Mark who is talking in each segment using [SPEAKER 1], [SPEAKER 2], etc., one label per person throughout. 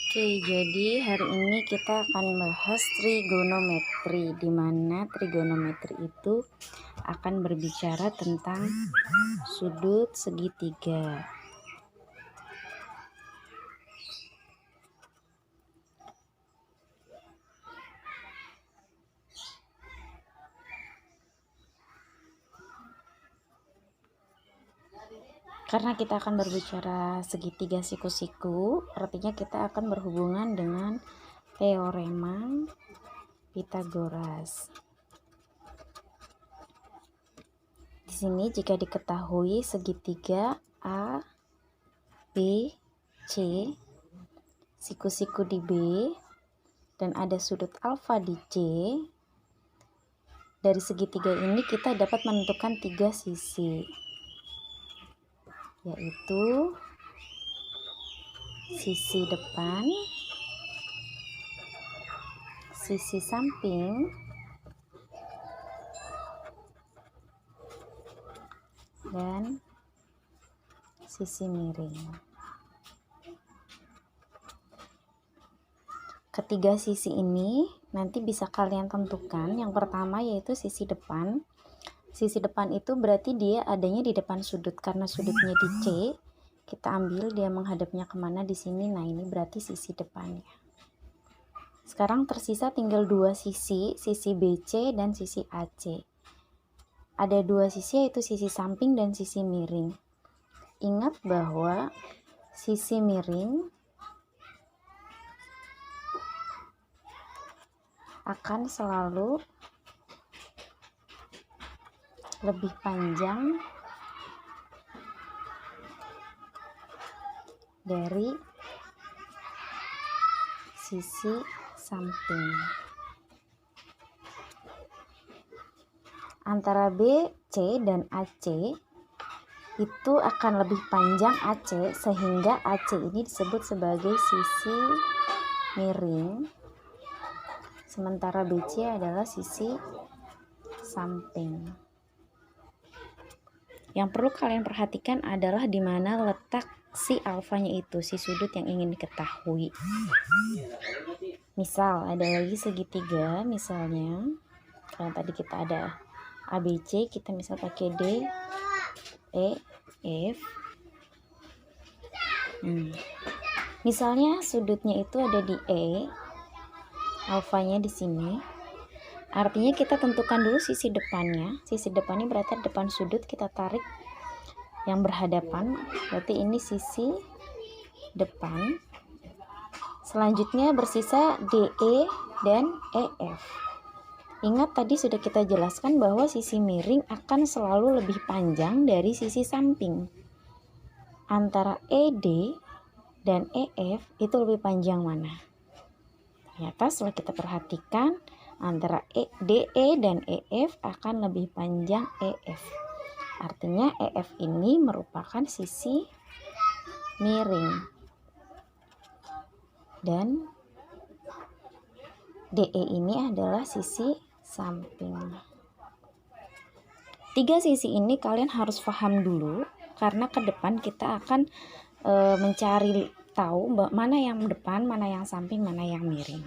[SPEAKER 1] Oke, jadi hari ini kita akan bahas trigonometri, di mana trigonometri itu akan berbicara tentang sudut segitiga. Karena kita akan berbicara segitiga siku-siku, artinya kita akan berhubungan dengan teorema Pythagoras. Di sini jika diketahui segitiga A, B, C, siku-siku di B, dan ada sudut alfa di C, dari segitiga ini kita dapat menentukan 3 sisi, yaitu sisi depan, sisi samping, dan sisi miring. Ketiga sisi ini nanti bisa kalian tentukan. Yang pertama yaitu sisi depan. Sisi depan itu berarti dia adanya di depan sudut, karena sudutnya di C, kita ambil dia menghadapnya kemana di sini. Nah, ini berarti sisi depannya. Sekarang tersisa tinggal 2 sisi BC dan sisi AC. Ada 2 sisi, yaitu sisi samping dan sisi miring. Ingat bahwa sisi miring akan selalu lebih panjang dari sisi samping. Antara B, C, dan AC itu akan lebih panjang AC, sehingga AC ini disebut sebagai sisi miring, sementara BC adalah sisi samping. Yang perlu kalian perhatikan adalah di mana letak si alfanya itu, si sudut yang ingin diketahui. Misal ada lagi segitiga, misalnya kalau tadi kita ada ABC, kita misal pakai D, E, F. Misalnya sudutnya itu ada di E, alfanya di sini. Artinya kita tentukan dulu sisi depannya. Sisi depannya berarti depan sudut, kita tarik yang berhadapan, berarti ini sisi depan. Selanjutnya bersisa DE dan EF. Ingat tadi sudah kita jelaskan bahwa sisi miring akan selalu lebih panjang dari sisi samping. Antara ED dan EF itu lebih panjang mana? Ternyata setelah kita perhatikan, antara DE dan EF akan lebih panjang EF. Artinya EF ini merupakan sisi miring. Dan DE ini adalah sisi samping. 3 sisi ini kalian harus paham dulu, karena ke depan kita akan mencari tahu mana yang depan, mana yang samping, mana yang miring.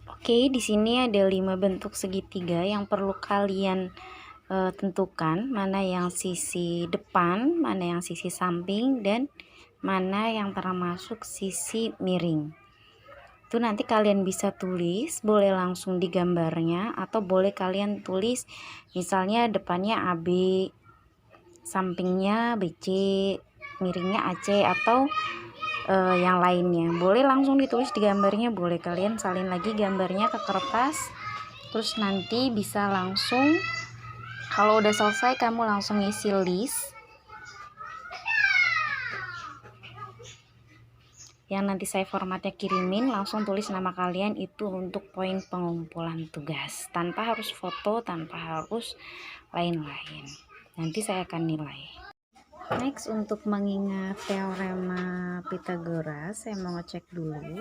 [SPEAKER 1] Oke, di sini ada 5 bentuk segitiga yang perlu kalian tentukan, mana yang sisi depan, mana yang sisi samping, dan mana yang termasuk sisi miring. Itu nanti kalian bisa tulis, boleh langsung di gambarnya, atau boleh kalian tulis misalnya depannya AB, sampingnya BC, miringnya AC, atau yang lainnya. Boleh langsung ditulis di gambarnya, boleh kalian salin lagi gambarnya ke kertas, terus nanti bisa langsung, kalau udah selesai kamu langsung isi list yang nanti saya formatnya kirimin. Langsung tulis nama kalian, itu untuk poin pengumpulan tugas, tanpa harus foto, tanpa harus lain-lain. Nanti saya akan nilai. Next, untuk mengingat teorema Pythagoras, saya mau ngecek dulu.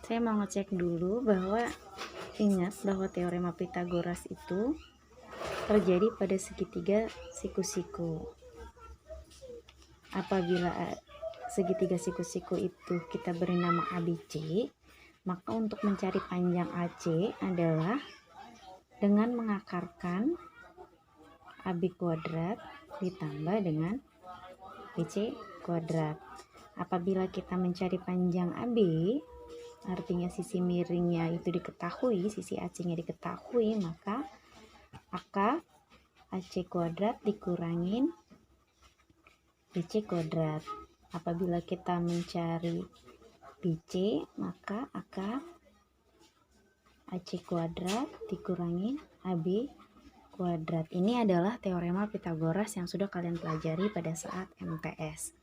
[SPEAKER 1] Saya mau ngecek dulu bahwa Ingat bahwa teorema Pitagoras itu terjadi pada segitiga siku-siku. Apabila segitiga siku-siku itu kita beri nama ABC, maka untuk mencari panjang AC adalah dengan mengakarkan AB kuadrat ditambah dengan BC kuadrat. Apabila kita mencari panjang AB, artinya sisi miringnya itu diketahui, sisi AC-nya diketahui, maka AK AC kuadrat dikurangin BC kuadrat. Apabila kita mencari BC, maka AK AC kuadrat dikurangin AB kuadrat. Ini adalah teorema Pitagoras yang sudah kalian pelajari pada saat MTS.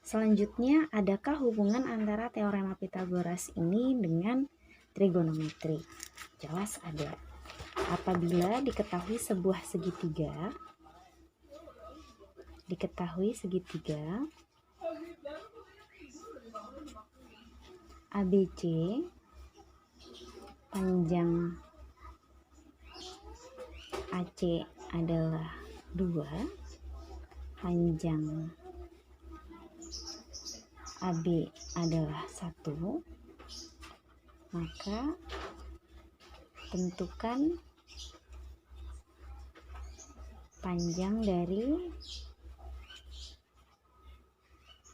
[SPEAKER 1] Selanjutnya, adakah hubungan antara teorema Pitagoras ini dengan trigonometri? Jelas ada. Apabila diketahui sebuah segitiga, ABC, panjang AC adalah 2, panjang AB adalah 1, maka tentukan panjang dari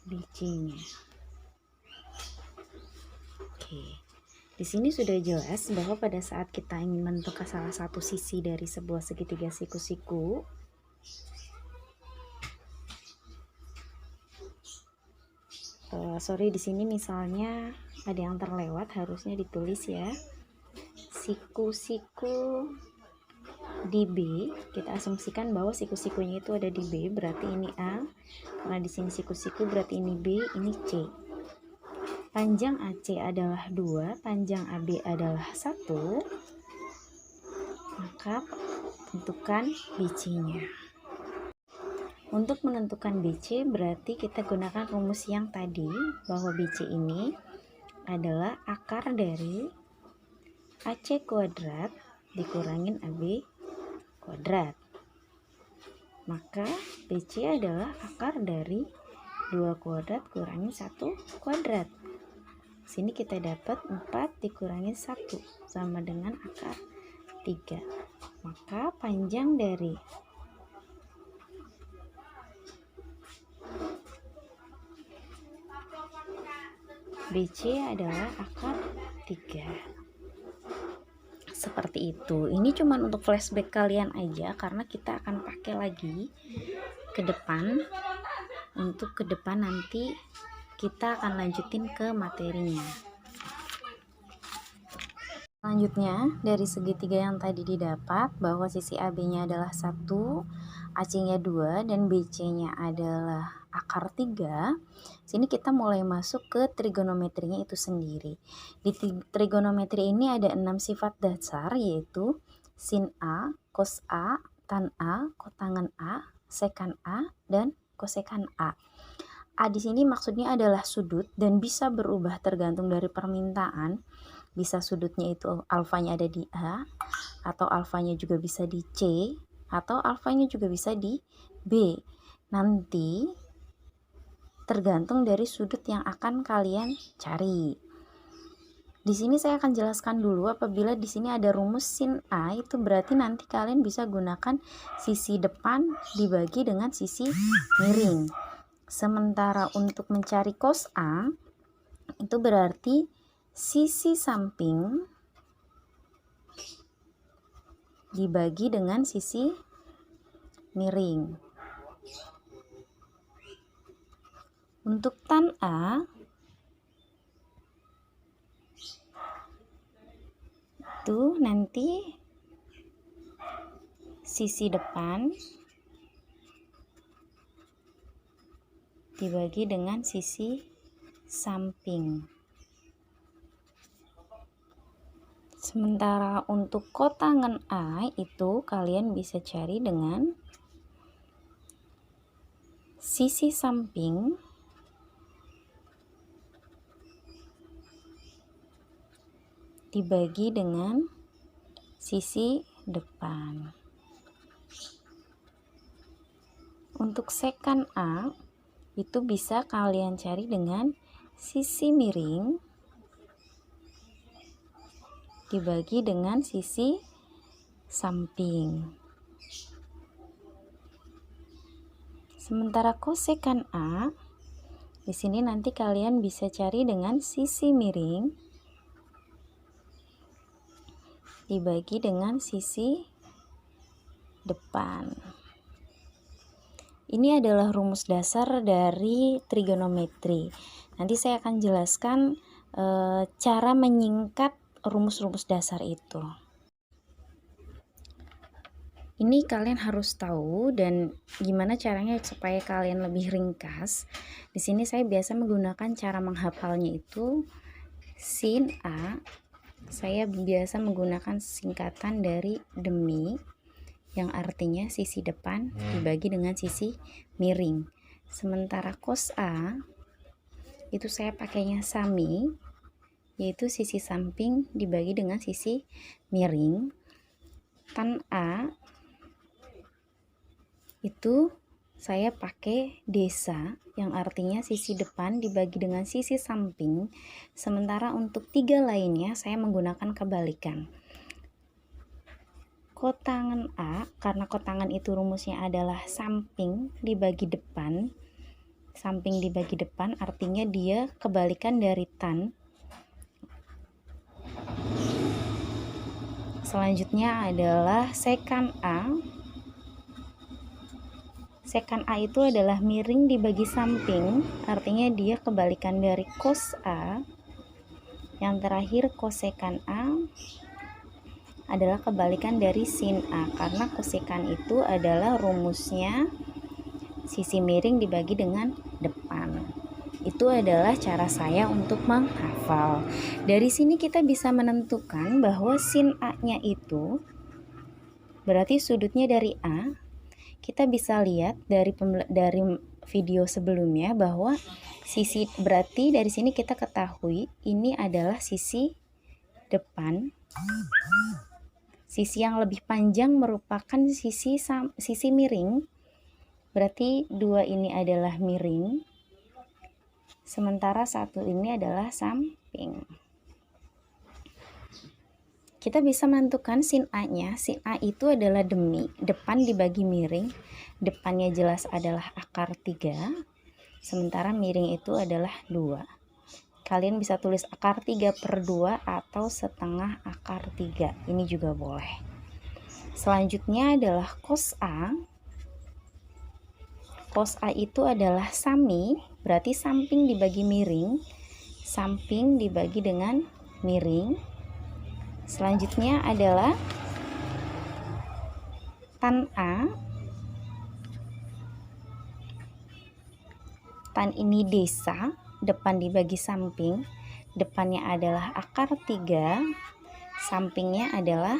[SPEAKER 1] BC-nya. Oke. Di sini sudah jelas bahwa pada saat kita ingin menentukan salah satu sisi dari sebuah segitiga siku-siku, di sini misalnya ada yang terlewat, harusnya ditulis ya. Siku-siku di B, kita asumsikan bahwa siku-sikunya itu ada di B, berarti ini A. Karena di sini siku-siku berarti ini B, ini C. Panjang AC adalah 2, panjang AB adalah 1, maka tentukan BC-nya. Untuk menentukan BC berarti kita gunakan rumus yang tadi, bahwa BC ini adalah akar dari AC kuadrat dikurangin AB kuadrat. Maka BC adalah akar dari 2 kuadrat kurangi 1 kuadrat. Sini kita dapat 4 dikurangi 1 sama dengan akar 3. Maka panjang dari BC adalah akar 3. Seperti itu. Ini cuma untuk flashback kalian aja, karena kita akan pakai lagi ke depan. Untuk ke depan nanti kita akan lanjutin ke materinya. Selanjutnya, dari segitiga yang tadi didapat bahwa sisi AB-nya adalah 1, AC-nya 2, dan BC-nya adalah akar 3. Sini kita mulai masuk ke trigonometrinya itu sendiri. Di trigonometri ini ada 6 sifat dasar, yaitu sin A, cos A, tan A, kotangan A, sekan A, dan kosekan A. A di sini maksudnya adalah sudut dan bisa berubah tergantung dari permintaan. Bisa sudutnya itu alfanya ada di A, atau alfanya juga bisa di C, atau alfanya juga bisa di B. Nanti tergantung dari sudut yang akan kalian cari. Di sini saya akan jelaskan dulu, apabila di sini ada rumus sin A, itu berarti nanti kalian bisa gunakan sisi depan dibagi dengan sisi miring. Sementara untuk mencari cos A, itu berarti sisi samping dibagi dengan sisi miring. Untuk tan A, itu nanti sisi depan dibagi dengan sisi samping. Sementara untuk kotangan A itu kalian bisa cari dengan sisi samping dibagi dengan sisi depan. Untuk sekan A itu bisa kalian cari dengan sisi miring dibagi dengan sisi samping. Sementara kosekan A di sini nanti kalian bisa cari dengan sisi miring dibagi dengan sisi depan. Ini adalah rumus dasar dari trigonometri. Nanti saya akan jelaskan cara menyingkat rumus-rumus dasar itu. Ini kalian harus tahu dan gimana caranya supaya kalian lebih ringkas. Di sini saya biasa menggunakan cara menghafalnya itu sin A. Saya biasa menggunakan singkatan dari demi, yang artinya sisi depan dibagi dengan sisi miring. Sementara cos A itu saya pakainya sami, yaitu sisi samping dibagi dengan sisi miring. Tan A itu saya pakai desa, yang artinya sisi depan dibagi dengan sisi samping. Sementara untuk tiga lainnya saya menggunakan kebalikan. Kotangan A, karena kotangan itu rumusnya adalah samping dibagi depan. Samping dibagi depan artinya dia kebalikan dari tan. Selanjutnya adalah sekan A. Sekan A itu adalah miring dibagi samping, artinya dia kebalikan dari cos A. Yang terakhir kosekan A adalah kebalikan dari sin A, karena kosekan itu adalah rumusnya sisi miring dibagi dengan depan. Itu adalah cara saya untuk menghafal. Dari sini kita bisa menentukan bahwa sin A-nya itu berarti sudutnya dari A. Kita bisa lihat dari video sebelumnya bahwa sisi, berarti dari sini kita ketahui ini adalah sisi depan. Sisi yang lebih panjang merupakan sisi miring. Berarti dua ini adalah miring. Sementara satu ini adalah samping. Kita bisa menentukan sin A-nya. Sin A itu adalah demi, depan dibagi miring. Depannya jelas adalah akar 3. Sementara miring itu adalah 2. Kalian bisa tulis akar 3/2 atau setengah akar 3. Ini juga boleh. Selanjutnya adalah cos A. Cos A itu adalah sami, berarti samping dibagi miring. Samping dibagi dengan miring. Selanjutnya adalah tan A. Tan ini desa, depan dibagi samping. Depannya adalah akar 3, sampingnya adalah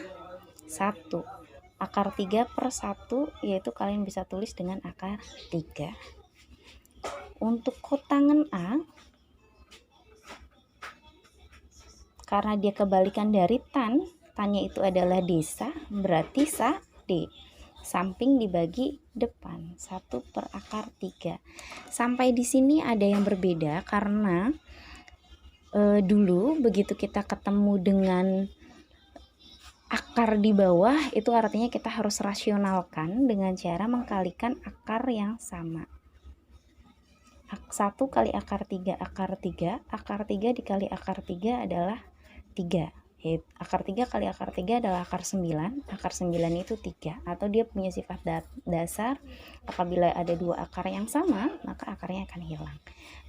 [SPEAKER 1] 1. Akar 3/1, yaitu kalian bisa tulis dengan akar 3. Untuk kotangan A, karena dia kebalikan dari tan, tannya itu adalah desa, berarti D. Samping dibagi depan, 1/akar 3. Sampai di sini ada yang berbeda karena dulu begitu kita ketemu dengan akar di bawah, itu artinya kita harus rasionalkan dengan cara mengkalikan akar yang sama. 1 kali akar 3 akar 3, akar 3 dikali akar 3 adalah 3. Akar 3 kali akar 3 adalah akar 9. Akar 9 itu 3, atau dia punya sifat dasar. Apabila ada dua akar yang sama, maka akarnya akan hilang.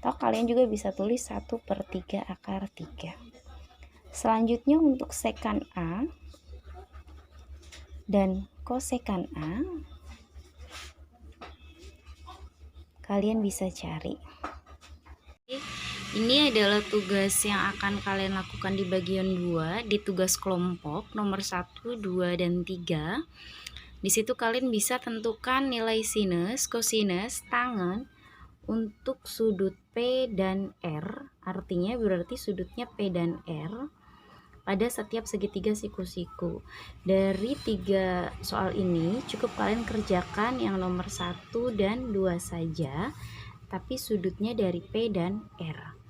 [SPEAKER 1] Atau kalian juga bisa tulis 1/3 akar 3. Selanjutnya untuk sekan A dan kosekan A, kalian bisa cari. Ini adalah tugas yang akan kalian lakukan di bagian 2 di tugas kelompok nomor 1, 2, dan 3. Di situ kalian bisa tentukan nilai sinus, kosinus, tangen untuk sudut P dan R. Artinya berarti sudutnya P dan R. pada setiap segitiga siku-siku. Dari 3 soal ini cukup kalian kerjakan yang nomor 1 dan 2 saja, tapi sudutnya dari P dan R.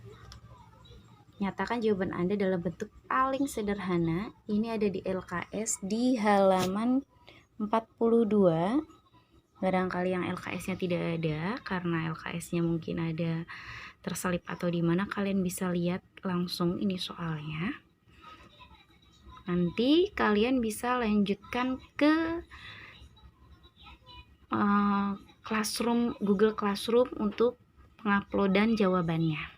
[SPEAKER 1] Nyatakan jawaban Anda dalam bentuk paling sederhana. Ini ada di LKS di halaman 42. Barangkali yang LKS-nya tidak ada, karena LKS-nya mungkin ada terselip atau di mana, kalian bisa lihat langsung ini soalnya. Nanti kalian bisa lanjutkan ke Classroom, Google Classroom untuk penguploadan jawabannya.